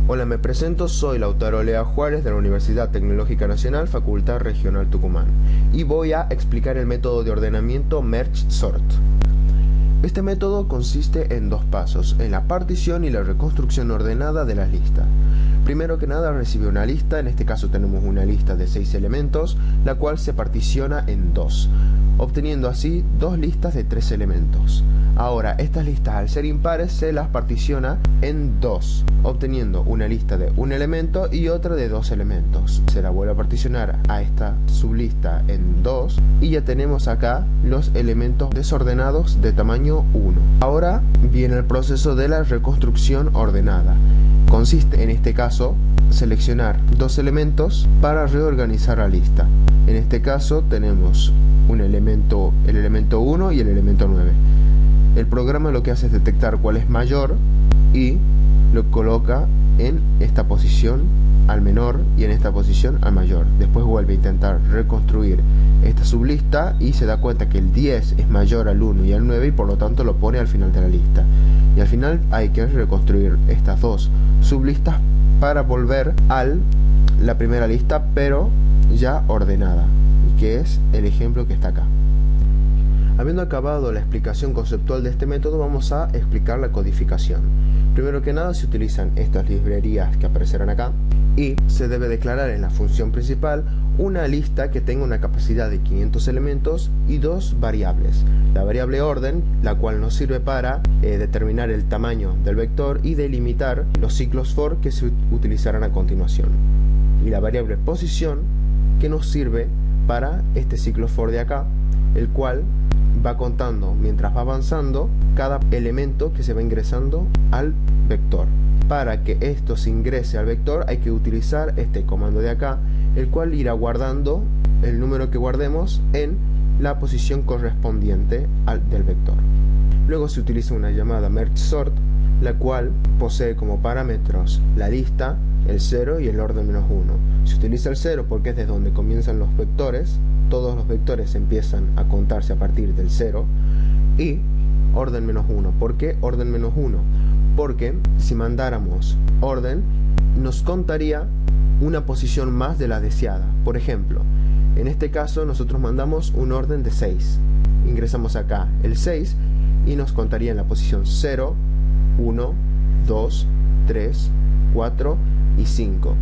Hola, me presento, soy Lautaro Lea Juárez de la Universidad Tecnológica Nacional, Facultad Regional Tucumán, y voy a explicar el método de ordenamiento Merge Sort. Este método consiste en dos pasos, en la partición y la reconstrucción ordenada de las listas. Primero que nada recibe una lista, en este caso tenemos una lista de 6 elementos, la cual se particiona en dos, obteniendo así dos listas de 3 elementos. Ahora, estas listas al ser impares se las particiona en dos, obteniendo una lista de un elemento y otra de 2 elementos. Se la vuelve a particionar a esta sublista en 2 y ya tenemos acá los elementos desordenados de tamaño 1. Ahora viene el proceso de la reconstrucción ordenada. Consiste en este caso seleccionar 2 elementos para reorganizar la lista. En este caso tenemos el elemento 1 y el elemento 9. El programa lo que hace es detectar cuál es mayor y lo coloca en esta posición al menor y en esta posición al mayor. Después vuelve a intentar reconstruir esta sublista y se da cuenta que el 10 es mayor al 1 y al 9 y por lo tanto lo pone al final de la lista. Y al final hay que reconstruir estas dos sublistas para volver a la primera lista, pero ya ordenada, que es el ejemplo que está acá. Habiendo acabado la explicación conceptual de este método, vamos a explicar la codificación. Primero que nada se utilizan estas librerías que aparecerán acá y se debe declarar en la función principal una lista que tenga una capacidad de 500 elementos y 2 variables. La variable orden, la cual nos sirve para determinar el tamaño del vector y delimitar los ciclos for que se utilizarán a continuación. Y la variable posición, que nos sirve para este ciclo for de acá, el cual va contando mientras va avanzando cada elemento que se va ingresando al vector. Para que esto se ingrese al vector hay que utilizar este comando de acá, el cual irá guardando el número que guardemos en la posición correspondiente del vector. Luego se utiliza una llamada Merge Sort, la cual posee como parámetros la lista, el 0 y el orden -1. Se utiliza el 0 porque es desde donde comienzan los vectores. Todos los vectores empiezan a contarse a partir del 0. Y orden -1. ¿Por qué orden -1? Porque si mandáramos orden, nos contaría una posición más de la deseada. Por ejemplo, en este caso nosotros mandamos un orden de 6. Ingresamos acá el 6 y nos contaría en la posición 0, 1, 2, 3, 4 y 5.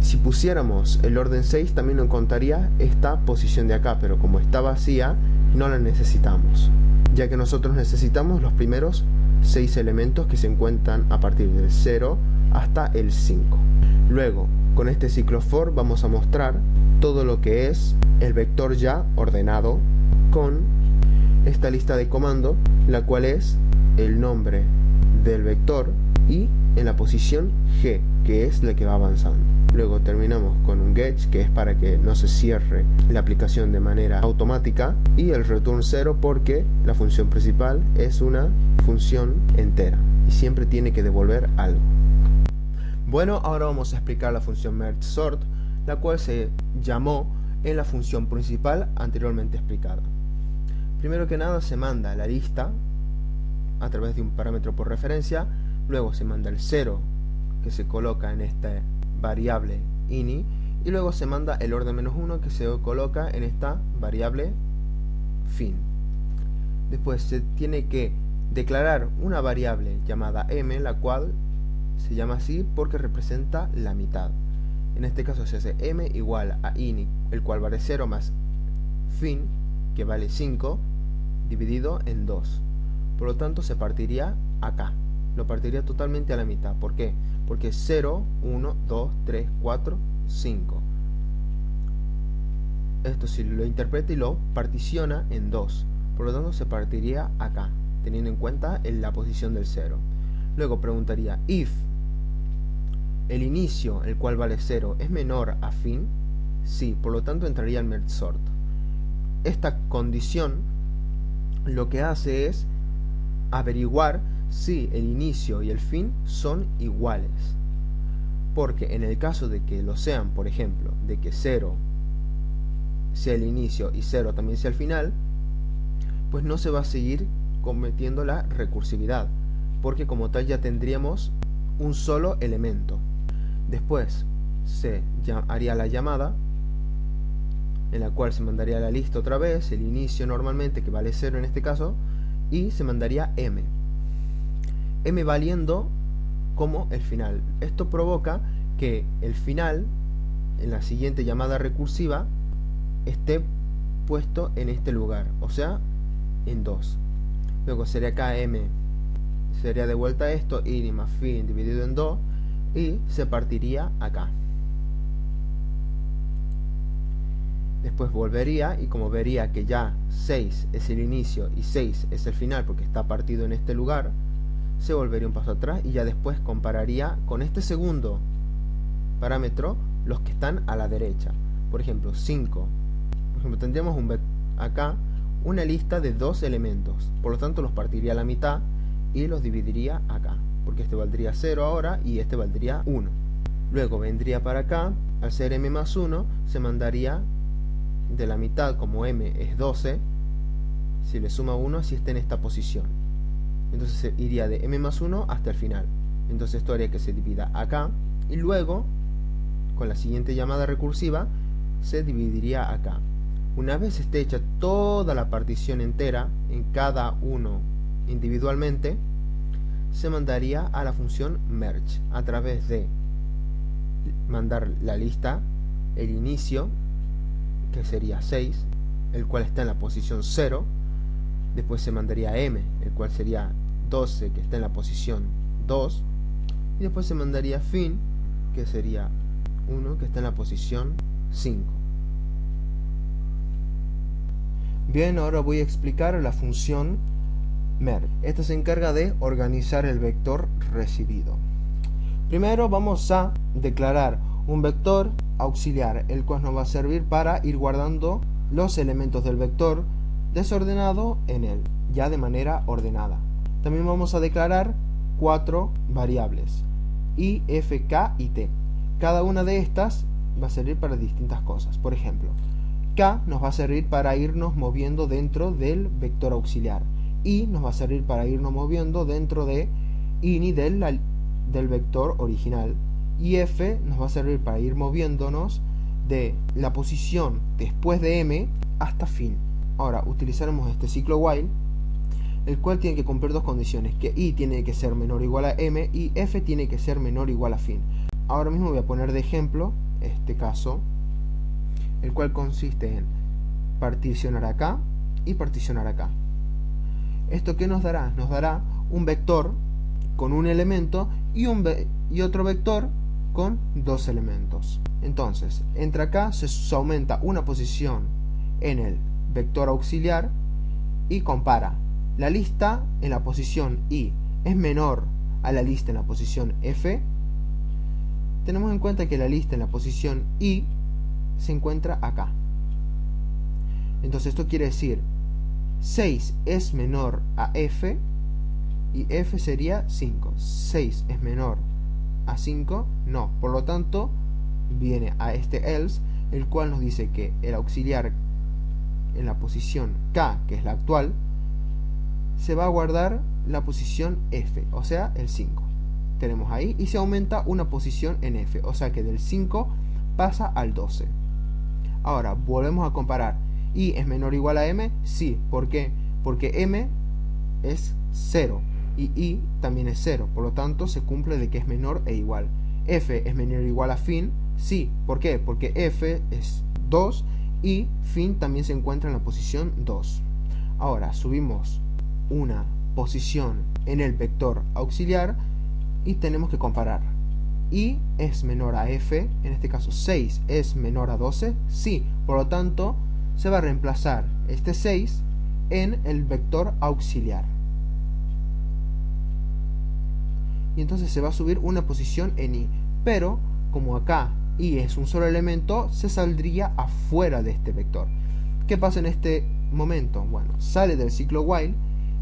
Si pusiéramos el orden 6 también nos contaría esta posición de acá, pero como está vacía no la necesitamos, ya que nosotros necesitamos los primeros 6 elementos que se encuentran a partir del 0 hasta el 5. Luego, con este ciclo for vamos a mostrar todo lo que es el vector ya ordenado con esta lista de comando, la cual es el nombre del vector y en la posición G, que es la que va avanzando. Luego terminamos con un get, que es para que no se cierre la aplicación de manera automática, y el return 0 porque la función principal es una función entera y siempre tiene que devolver algo. Bueno, ahora vamos a explicar la función Merge Sort, la cual se llamó en la función principal anteriormente explicada. Primero que nada se manda la lista a través de un parámetro por referencia, luego se manda el 0 que se coloca en esta variable ini y luego se manda el orden -1 que se coloca en esta variable fin. Después se tiene que declarar una variable llamada m, la cual se llama así porque representa la mitad. En este caso se hace m igual a ini, el cual vale 0 más fin, que vale 5, dividido en 2. Por lo tanto se partiría acá, lo partiría totalmente a la mitad. ¿Por qué? Porque 0, 1, 2, 3, 4, 5. Esto si lo interpreta y lo particiona en 2. Por lo tanto se partiría acá, teniendo en cuenta la posición del 0. Luego preguntaría if el inicio, el cual vale 0, es menor a fin. Sí, por lo tanto entraría en Merge Sort. Esta condición lo que hace es averiguar si el inicio y el fin son iguales, porque en el caso de que lo sean, por ejemplo, de que 0 sea el inicio y 0 también sea el final, pues no se va a seguir cometiendo la recursividad, porque como tal ya tendríamos un solo elemento. Después se haría la llamada, en la cual se mandaría la lista otra vez, el inicio normalmente, que vale 0 en este caso, y se mandaría m valiendo como el final. Esto provoca que el final, en la siguiente llamada recursiva, esté puesto en este lugar, o sea, en 2. Luego sería acá m, sería de vuelta esto, ini más fin dividido en 2, y se partiría acá. Después volvería, y como vería que ya 6 es el inicio y 6 es el final porque está partido en este lugar, se volvería un paso atrás y ya después compararía con este segundo parámetro los que están a la derecha. Por ejemplo, 5. Por ejemplo, tendríamos acá una lista de 2 elementos, por lo tanto los partiría a la mitad y los dividiría acá, porque este valdría 0 ahora y este valdría 1. Luego vendría para acá, al ser m más 1, se mandaría de la mitad, como m es 12, si le suma 1 si está en esta posición. Entonces se iría de m más 1 hasta el final. Entonces esto haría que se divida acá, y luego, con la siguiente llamada recursiva, se dividiría acá. Una vez esté hecha toda la partición entera, en cada uno individualmente, se mandaría a la función merge, a través de mandar la lista, el inicio, que sería 6, el cual está en la posición 0, después se mandaría m, el cual sería 12, que está en la posición 2, y después se mandaría fin, que sería 1, que está en la posición 5. Bien, ahora voy a explicar la función merge. Esta se encarga de organizar el vector recibido. Primero vamos a declarar un vector auxiliar, el cual nos va a servir para ir guardando los elementos del vector desordenado en él, ya de manera ordenada. También vamos a declarar 4 variables, i, f, k y t. Cada una de estas va a servir para distintas cosas. Por ejemplo, k nos va a servir para irnos moviendo dentro del vector auxiliar, i nos va a servir para irnos moviendo dentro de ini del vector original, y f nos va a servir para ir moviéndonos de la posición después de m hasta fin. Ahora utilizaremos este ciclo while, el cual tiene que cumplir dos condiciones, que i tiene que ser menor o igual a m y f tiene que ser menor o igual a fin. Ahora mismo voy a poner de ejemplo este caso, el cual consiste en particionar acá y particionar acá. ¿Esto qué nos dará? Nos dará un vector con un elemento y otro vector con 2 elementos. Entonces, entre acá se aumenta una posición en el vector auxiliar y compara. La lista en la posición i es menor a la lista en la posición f. Tenemos en cuenta que la lista en la posición i se encuentra acá. Entonces esto quiere decir 6 es menor a f y f sería 5. 6 es menor a 5, no. Por lo tanto, viene a este else, el cual nos dice que el auxiliar en la posición k, que es la actual, se va a guardar la posición f, o sea, el 5. Tenemos ahí, y se aumenta una posición en f, o sea que del 5 pasa al 12. Ahora, volvemos a comparar. ¿I es menor o igual a m? Sí. ¿Por qué? Porque m es 0 y i también es 0, por lo tanto se cumple de que es menor e igual. F es menor o igual a fin, sí. ¿Por qué? Porque f es 2 y fin también se encuentra en la posición 2. Ahora subimos una posición en el vector auxiliar y tenemos que comparar. I es menor a f, en este caso 6 es menor a 12, sí. Por lo tanto se va a reemplazar este 6 en el vector auxiliar. Y entonces se va a subir una posición en i. Pero, como acá i es un solo elemento, se saldría afuera de este vector. ¿Qué pasa en este momento? Bueno, sale del ciclo while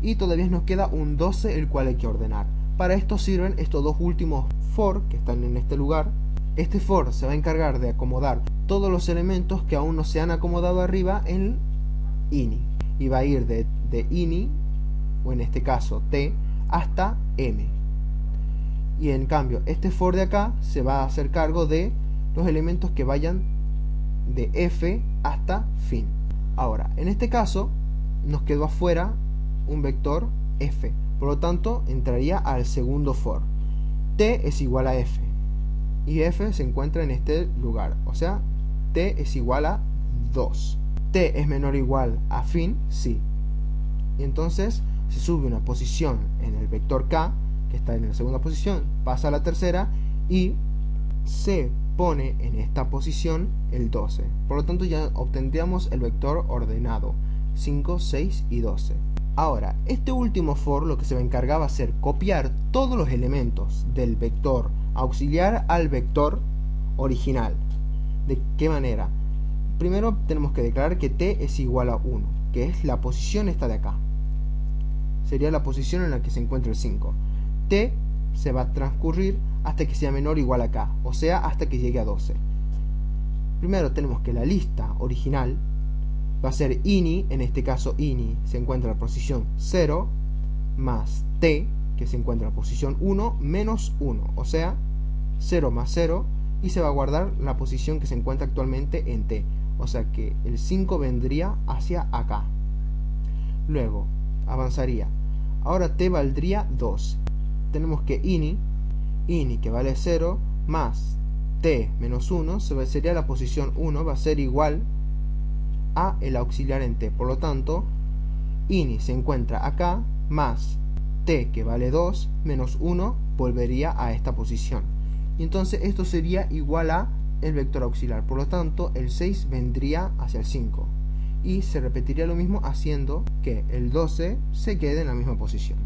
y todavía nos queda un 12 el cual hay que ordenar. Para esto sirven estos dos últimos for que están en este lugar. Este for se va a encargar de acomodar todos los elementos que aún no se han acomodado arriba en ini. Y va a ir de ini, o en este caso t, hasta m. Y en cambio este for de acá se va a hacer cargo de los elementos que vayan de f hasta fin. Ahora, en este caso nos quedó afuera un vector f, por lo tanto entraría al segundo for. T es igual a f y f se encuentra en este lugar, o sea, t es igual a 2. T es menor o igual a fin, sí. Y entonces se sube una posición en el vector k, que está en la segunda posición, pasa a la tercera y se pone en esta posición el 12. Por lo tanto ya obtendríamos el vector ordenado 5, 6 y 12. Ahora, este último for lo que se va a encargar va a ser copiar todos los elementos del vector auxiliar al vector original. ¿De qué manera? Primero tenemos que declarar que t es igual a 1, que es la posición esta de acá. Sería la posición en la que se encuentra el 5. T se va a transcurrir hasta que sea menor o igual a k, o sea, hasta que llegue a 12. Primero tenemos que la lista original va a ser ini, en este caso ini se encuentra en la posición 0, más t, que se encuentra en la posición 1, menos 1, o sea, 0 más 0, y se va a guardar la posición que se encuentra actualmente en t, o sea que el 5 vendría hacia acá. Luego avanzaría, ahora t valdría 2. Tenemos que ini que vale 0 más t menos 1 sería la posición 1, va a ser igual a el auxiliar en t. Por lo tanto, ini se encuentra acá más t que vale 2 menos 1 volvería a esta posición. Y entonces esto sería igual a el vector auxiliar. Por lo tanto, el 6 vendría hacia el 5. Y se repetiría lo mismo haciendo que el 12 se quede en la misma posición.